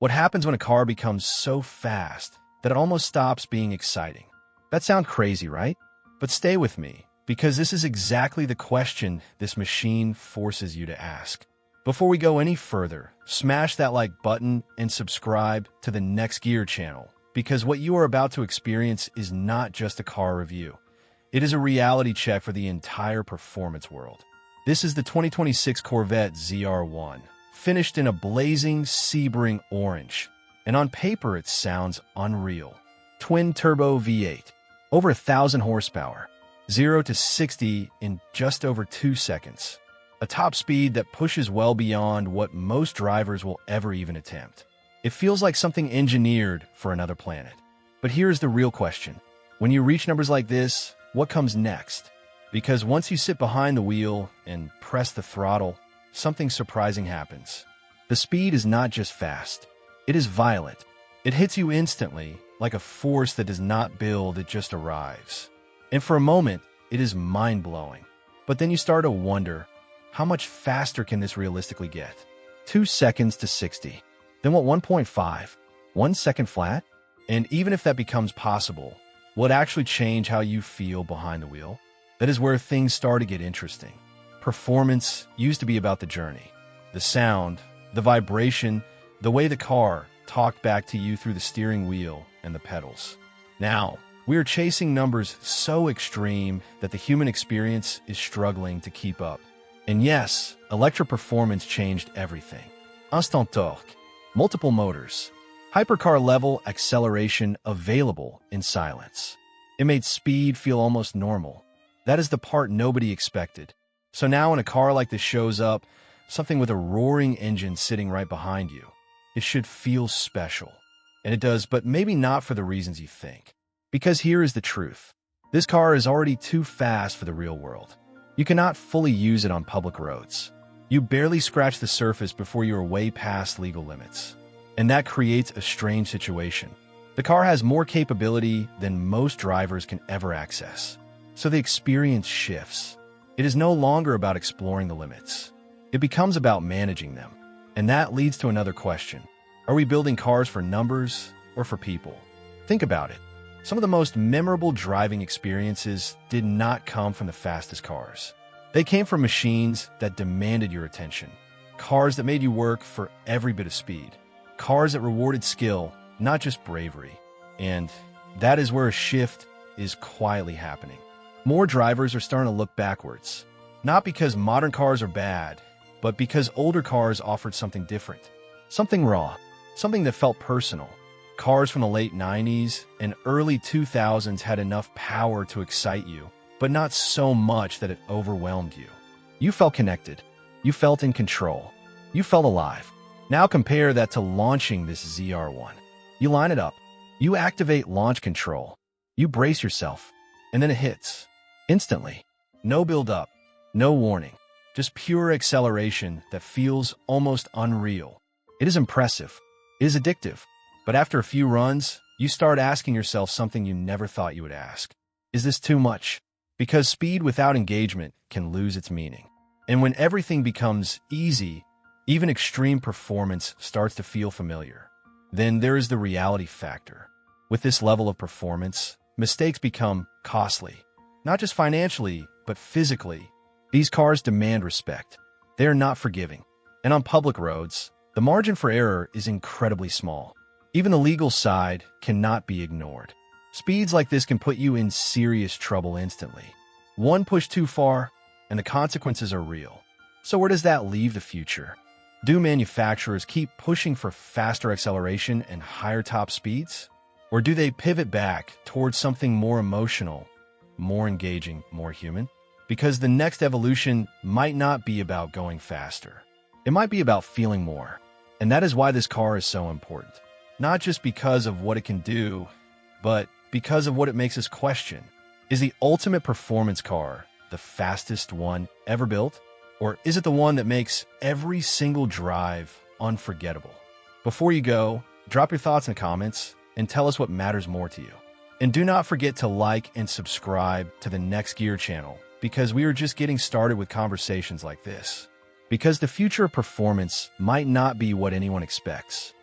What happens when a car becomes so fast that it almost stops being exciting? That sounds crazy, right? But stay with me, because this is exactly the question this machine forces you to ask. Before we go any further, smash that like button and subscribe to the Next Gear channel, because what you are about to experience is not just a car review. It is a reality check for the entire performance world. This is the 2026 Corvette ZR1, finished in a blazing, sebring orange, and on paper it sounds unreal. Twin-turbo V8, over 1,000 horsepower, 0 to 60 in just over 2 seconds. A top speed that pushes well beyond what most drivers will ever even attempt. It feels like something engineered for another planet. But here's the real question. When you reach numbers like this, what comes next? Because once you sit behind the wheel and press the throttle, something surprising happens. The speed is not just fast, it is violent. It hits you instantly, like a force that does not build, it just arrives. And for a moment, it is mind-blowing. But then you start to wonder, how much faster can this realistically get? 2 seconds to 60. Then what, 1.5? 1 second flat? And even if that becomes possible, will it actually change how you feel behind the wheel? That is where things start to get interesting. Performance used to be about the journey, the sound, the vibration, the way the car talked back to you through the steering wheel and the pedals. Now, we are chasing numbers so extreme that the human experience is struggling to keep up. And yes, electric performance changed everything. Instant torque, multiple motors, hypercar-level acceleration available in silence. It made speed feel almost normal. That is the part nobody expected. So now when a car like this shows up, something with a roaring engine sitting right behind you, it should feel special. And it does, but maybe not for the reasons you think. Because here is the truth. This car is already too fast for the real world. You cannot fully use it on public roads. You barely scratch the surface before you are way past legal limits. And that creates a strange situation. The car has more capability than most drivers can ever access. So the experience shifts. It is no longer about exploring the limits. It becomes about managing them. And that leads to another question. Are we building cars for numbers or for people? Think about it. Some of the most memorable driving experiences did not come from the fastest cars. They came from machines that demanded your attention. Cars that made you work for every bit of speed. Cars that rewarded skill, not just bravery. And that is where a shift is quietly happening. More drivers are starting to look backwards. Not because modern cars are bad, but because older cars offered something different. Something raw. Something that felt personal. Cars from the late 90s and early 2000s had enough power to excite you, but not so much that it overwhelmed you. You felt connected. You felt in control. You felt alive. Now compare that to launching this ZR1. You line it up. You activate launch control. You brace yourself. And then it hits. Instantly. No build-up. No warning. Just pure acceleration that feels almost unreal. It is impressive. It is addictive. But after a few runs, you start asking yourself something you never thought you would ask. Is this too much? Because speed without engagement can lose its meaning. And when everything becomes easy, even extreme performance starts to feel familiar. Then there is the reality factor. With this level of performance, mistakes become costly. Not just financially, but physically. These cars demand respect. They are not forgiving. And on public roads, the margin for error is incredibly small. Even the legal side cannot be ignored. Speeds like this can put you in serious trouble instantly. One push too far, and the consequences are real. So where does that leave the future? Do manufacturers keep pushing for faster acceleration and higher top speeds? Or do they pivot back towards something more emotional, more engaging, more human? Because the next evolution might not be about going faster. It might be about feeling more. And that is why this car is so important. Not just because of what it can do, but because of what it makes us question. Is the ultimate performance car the fastest one ever built? Or is it the one that makes every single drive unforgettable? Before you go, drop your thoughts in the comments and tell us what matters more to you. And do not forget to like and subscribe to the Next Gear channel, because we are just getting started with conversations like this. Because the future of performance might not be what anyone expects.